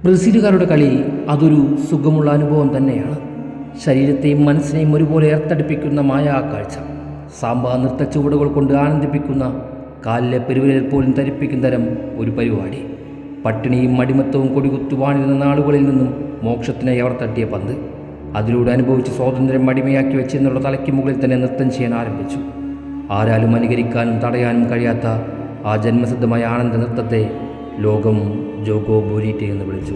ബ്രസീലുകാരുടെ കളി അതൊരു സുഖമുള്ള അനുഭവം തന്നെയാണ്. ശരീരത്തെയും മനസ്സിനെയും ഒരുപോലെ ഏർത്തടിപ്പിക്കുന്ന മായാ കാഴ്ച. സാമ്പാ നൃത്ത ചുവടുകൾ കൊണ്ട് ആനന്ദിപ്പിക്കുന്ന, കാലിലെ പെരുവിരൽ പോലും ധരിപ്പിക്കുന്ന തരം ഒരു പരിപാടി. പട്ടിണിയും അടിമത്തവും കൊടികുത്തു വാണിരുന്ന നാളുകളിൽ നിന്നും മോക്ഷത്തിനായി അവർ തട്ടിയ പന്ത്. അതിലൂടെ അനുഭവിച്ച് സ്വാതന്ത്ര്യം അടിമയാക്കി വെച്ചെന്നുള്ള തലയ്ക്ക് മുകളിൽ തന്നെ നൃത്തം ചെയ്യാൻ ആരംഭിച്ചു. ആരാലും അനുകരിക്കാനും തടയാനും കഴിയാത്ത ആ ജന്മസിദ്ധമായ ആനന്ദ നൃത്തത്തെ ലോകം ജോഗോ ബൊനീറ്റെ എന്ന് വിളിച്ചു.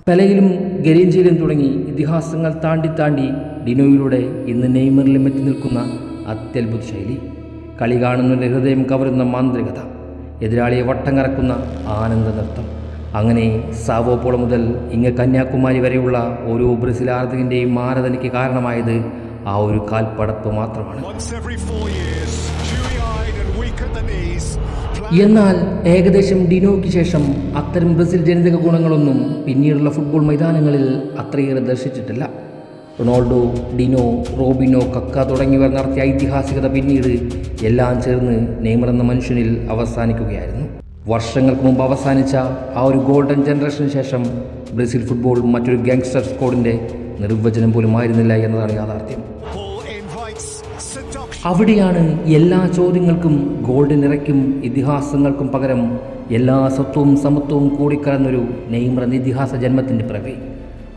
പെലയിലും ഗരീഞ്ചയിലും തുടങ്ങി ഇതിഹാസങ്ങൾ താണ്ടി ഡിനോയിലൂടെ ഇന്ന് നെയ്മറിലും എത്തി നിൽക്കുന്ന അത്യത്ഭുത ശൈലി. കളി കാണുന്നവരുടെ ഹൃദയം കവരുന്ന മാന്ത്രികത, എതിരാളിയെ വട്ടം കറക്കുന്ന ആനന്ദ നൃത്തം. അങ്ങനെ സാവോ പോളോ മുതൽ ഇങ്ങ് കന്യാകുമാരി വരെയുള്ള ഓരോ ബ്രസീൽ ആരാധകൻ്റെയും ആരാധനയ്ക്ക് കാരണമായത് ആ ഒരു കാൽപ്പടപ്പ് മാത്രമാണ്. എന്നാൽ ഏകദേശം ഡിനോയ്ക്ക് ശേഷം അത്തരം ബ്രസീൽ ജനിതക ഗുണങ്ങളൊന്നും പിന്നീടുള്ള ഫുട്ബോൾ മൈതാനങ്ങളിൽ അത്രയേറെ ദർശിച്ചിട്ടില്ല. റൊണാൾഡോ, ഡിനോ, റോബിനോ, കക്ക തുടങ്ങിയവർ നടത്തിയ ഐതിഹാസികത പിന്നീട് എല്ലാം ചേർന്ന് നെയ്മർ എന്ന മനുഷ്യനിൽ അവസാനിക്കുകയായിരുന്നു. വർഷങ്ങൾക്ക് മുമ്പ് അവസാനിച്ച ആ ഒരു ഗോൾഡൻ ജനറേഷന് ശേഷം ബ്രസീൽ ഫുട്ബോൾ മറ്റൊരു ഗാങ്സ്റ്റർ സ്ക്വാഡിൻ്റെ നിർവചനം പോലും ആയിരുന്നില്ല എന്നതാണ് യാഥാർത്ഥ്യം. അവിടെയാണ് എല്ലാ ചോദ്യങ്ങൾക്കും ഗോൾഡൻ ഇറയ്ക്കും ഇതിഹാസങ്ങൾക്കും പകരം എല്ലാ സത്വവും സമത്വവും കൂടിക്കലർന്നൊരു നെയ്മർ എന്ന ഇതിഹാസ ജന്മത്തിൻ്റെ പിറവി.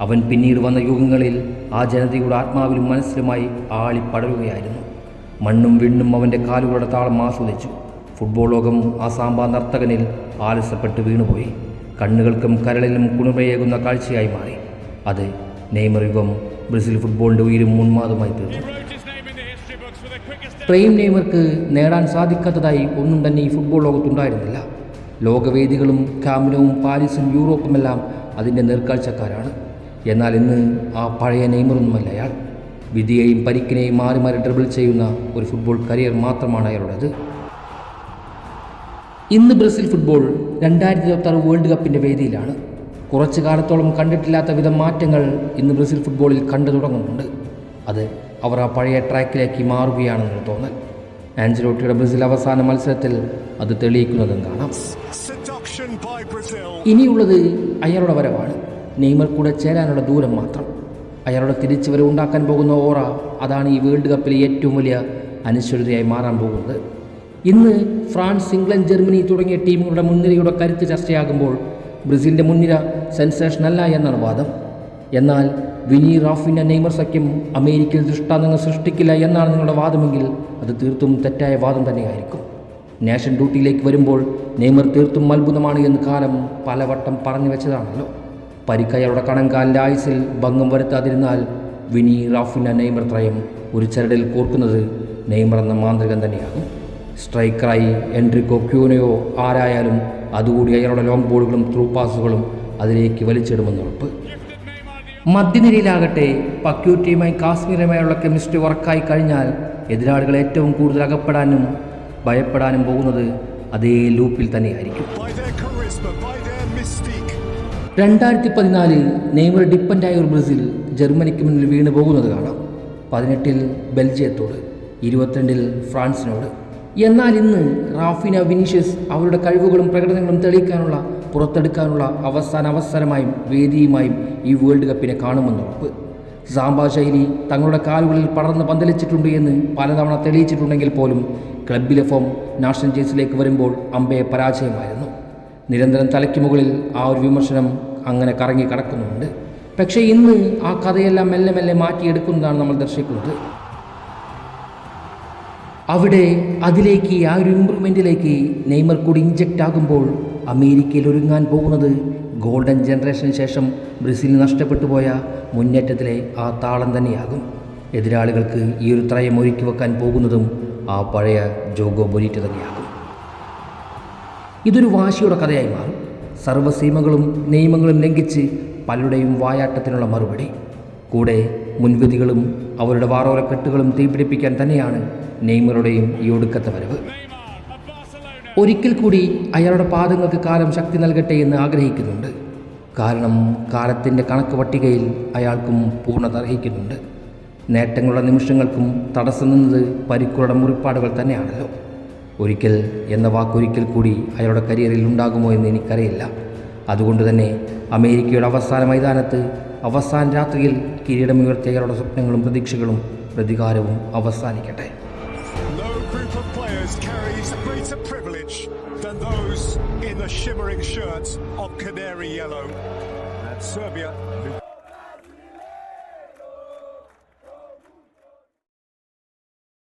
അവൻ പിന്നീട് വന്ന യുഗങ്ങളിൽ ആ ജനതയുടെ ആത്മാവിലും മനസ്സിലുമായി ആളിപ്പടരുകയായിരുന്നു. മണ്ണും വിണ്ണും അവൻ്റെ കാലുകളുടെ താളം ആസ്വദിച്ചു. ഫുട്ബോൾ ലോകം ആ സാമ്പാ നർത്തകനിൽ ആലസ്യപ്പെട്ട് വീണുപോയി. കണ്ണുകൾക്കും കരളിലും കുളിർമയേകുന്ന കാഴ്ചയായി മാറി. അത് നെയ്മർ യുഗം ബ്രസീൽ ഫുട്ബോളിൻ്റെ ഉയിരും മുൻമാതുമായി തീർന്നു. പ്രൈം നെയ്മർക്ക് നേടാൻ സാധിക്കാത്തതായി ഒന്നും തന്നെ ഈ ഫുട്ബോൾ ലോകത്തുണ്ടായിരുന്നില്ല. ലോകവേദികളും കാമിനവും പാരീസും യൂറോപ്പുമെല്ലാം അതിൻ്റെ നേർക്കാഴ്ചക്കാരാണ്. എന്നാൽ ഇന്ന് ആ പഴയ നെയ്മറൊന്നുമല്ല അയാൾ. വിധിയെയും പരിക്കിനെയും മാറി മാറി ഡ്രിബിൾ ചെയ്യുന്ന ഒരു ഫുട്ബോൾ കരിയർ മാത്രമാണ് അയാളുടേത്. ഇന്ന് ബ്രസീൽ ഫുട്ബോൾ 2026 വേൾഡ് കപ്പിൻ്റെ വേദിയിലാണ്. കുറച്ചു കാലത്തോളം കണ്ടിട്ടില്ലാത്ത വിധം മാറ്റങ്ങൾ ഇന്ന് ബ്രസീൽ ഫുട്ബോളിൽ കണ്ടു തുടങ്ങുന്നുണ്ട്. അത് അവർ ആ പഴയ ട്രാക്കിലേക്ക് മാറുകയാണെന്ന് തോന്നൽ. ആഞ്ചലോട്ടിയുടെ ബ്രസീൽ അവസാന മത്സരത്തിൽ അത് തെളിയിക്കുന്നതും കാണാം. ഇനിയുള്ളത് അയാളുടെ വരവാണ്. നെയ്മർ കൂടെ ചേരാനുള്ള ദൂരം മാത്രം. അയാളുടെ തിരിച്ചുവരവ് ഉണ്ടാക്കാൻ പോകുന്ന ഓറ, അതാണ് ഈ വേൾഡ് കപ്പിലെ ഏറ്റവും വലിയ അനിശ്ചിതതയായി മാറാൻ പോകുന്നത്. ഇന്ന് ഫ്രാൻസ്, ഇംഗ്ലണ്ട്, ജർമ്മനി തുടങ്ങിയ ടീമുകളുടെ മുൻനിരയുടെ കരുത്ത് ചർച്ചയാകുമ്പോൾ ബ്രസീലിൻ്റെ മുൻനിര സെൻസേഷനല്ല എന്നാണ് വാദം. എന്നാൽ വിനി, റാഫിന, നെയ്മർ സഖ്യം അമേരിക്കയിൽ ദൃഷ്ടാന്തങ്ങൾ സൃഷ്ടിക്കില്ല എന്നാണ് നിങ്ങളുടെ വാദമെങ്കിൽ അത് തീർത്തും തെറ്റായ വാദം തന്നെയായിരിക്കും. നാഷൻ ഡ്യൂട്ടിയിലേക്ക് വരുമ്പോൾ നെയ്മർ തീർത്തും അത്ഭുതമാണ് എന്ന് കാലം പലവട്ടം പറഞ്ഞു വെച്ചതാണല്ലോ. പരിക്കയാളുടെ കണങ്കാലിൻ്റെ ആയുസിൽ ഭംഗം വരുത്താതിരുന്നാൽ വിനി, റാഫിന, നെയ്മർ ത്രയം ഒരു ചരടിൽ കോർക്കുന്നത് നെയ്മർ എന്ന മാന്ത്രികൻ തന്നെയാകും. സ്ട്രൈക്കറായി എൻട്രിക്കോ, ക്യൂനയോ ആരായാലും അതുകൂടി അയാളുടെ ലോങ് ബോളുകളും ത്രൂ പാസുകളും അതിലേക്ക് വലിച്ചിടുമെന്ന് ഉറപ്പ്. മധ്യനിരയിലാകട്ടെ പക്യൂറ്റിയുമായി കാശ്മീരുമായുള്ള കെമിസ്ട്രി വർക്കായി കഴിഞ്ഞാൽ എതിരാളികൾ ഏറ്റവും കൂടുതൽ അകപ്പെടാനും ഭയപ്പെടാനും പോകുന്നത് അതേ ലൂപ്പിൽ തന്നെയായിരിക്കും. 2014 നെയ്മർ ഡിപ്പൻഡായ ഒരു ബ്രസീൽ ജർമ്മനിക്ക് മുന്നിൽ വീണു പോകുന്നത് കാണാം. 18 ബെൽജിയത്തോട്, 22 ഫ്രാൻസിനോട്. എന്നാൽ ഇന്ന് റാഫിന, വിനീഷ്യസ് അവരുടെ കഴിവുകളും പ്രകടനങ്ങളും തെളിയിക്കാനുള്ള, പുറത്തെടുക്കാനുള്ള അവസാന അവസരമായും വേദിയുമായും ഈ വേൾഡ് കപ്പിനെ കാണുമെന്നുറപ്പ്. സാമ്പാ ശൈലി തങ്ങളുടെ കാലുകളിൽ പടർന്ന് പന്തലിച്ചിട്ടുണ്ട് എന്ന് പലതവണ തെളിയിച്ചിട്ടുണ്ടെങ്കിൽ പോലും ക്ലബിലെ ഫോം നാഷണൽ ജേഴ്സിലേക്ക് വരുമ്പോൾ അമ്പയെ പരാജയമായിരുന്നു. നിരന്തരം തലയ്ക്ക് മുകളിൽ ആ ഒരു വിമർശനം അങ്ങനെ കറങ്ങി കിടക്കുന്നുണ്ട്. പക്ഷേ ഇന്ന് ആ കഥയെല്ലാം മെല്ലെ മെല്ലെ മാറ്റിയെടുക്കുന്നതാണ് നമ്മൾ ദർശിക്കുന്നത്. അവിടെ അതിലേക്ക്, ആ ഒരു ഇമ്പ്രൂവ്മെൻറ്റിലേക്ക് നെയ്മർ കൂടി ഇഞ്ചക്റ്റ് ആകുമ്പോൾ അമേരിക്കയിൽ ഒരുങ്ങാൻ പോകുന്നത് ഗോൾഡൻ ജനറേഷന് ശേഷം ബ്രസീലിന് നഷ്ടപ്പെട്ടു പോയ മുന്നേറ്റത്തിലെ ആ താളം തന്നെയാകും. എതിരാളികൾക്ക് ഈ ഒരു ത്രയം ഒരുക്കി വെക്കാൻ പോകുന്നതും ആ പഴയ ജോഗോ ബൊനീറ്റെ തന്നെയാകും. ഇതൊരു വാശിയുടെ കഥയായി മാറും. സർവ്വസീമകളും നിയമങ്ങളും ലംഘിച്ച് പലരുടെയും വായാട്ടത്തിനുള്ള മറുപടി. കൂടെ മുൻവിധികളും അവരുടെ വാറോലക്കെട്ടുകളും തീപിടിപ്പിക്കാൻ തന്നെയാണ് നെയ്മറുടെയും ഈ ഒടുക്കത്തെ വരവ്. ഒരിക്കൽ കൂടി അയാളുടെ പാദങ്ങൾക്ക് കാലം ശക്തി നൽകട്ടെ എന്ന് ആഗ്രഹിക്കുന്നുണ്ട്. കാരണം കാലത്തിൻ്റെ കണക്ക് പട്ടികയിൽ അയാൾക്കും പൂർണ്ണത അർഹിക്കുന്നുണ്ട്. നേട്ടങ്ങളുടെ നിമിഷങ്ങൾക്കും തടസ്സം നിന്നത് പരിക്കുകളുടെ മുറിപ്പാടുകൾ തന്നെയാണല്ലോ. ഒരിക്കൽ എന്ന വാക്കൊരിക്കൽ കൂടി അയാളുടെ കരിയറിൽ ഉണ്ടാകുമോ എന്ന് എനിക്കറിയില്ല. അതുകൊണ്ട് തന്നെ അമേരിക്കയുടെ അവസാന മൈതാനത്ത് അവസാന രാത്രിയിൽ കിരീടമുയർത്തിയ അയാളുടെ സ്വപ്നങ്ങളും പ്രതീക്ഷകളും പ്രതികാരവും അവസാനിക്കട്ടെ. No group of players carries greater privilege than those in the shimmering shirts of canary yellow. And Serbia, who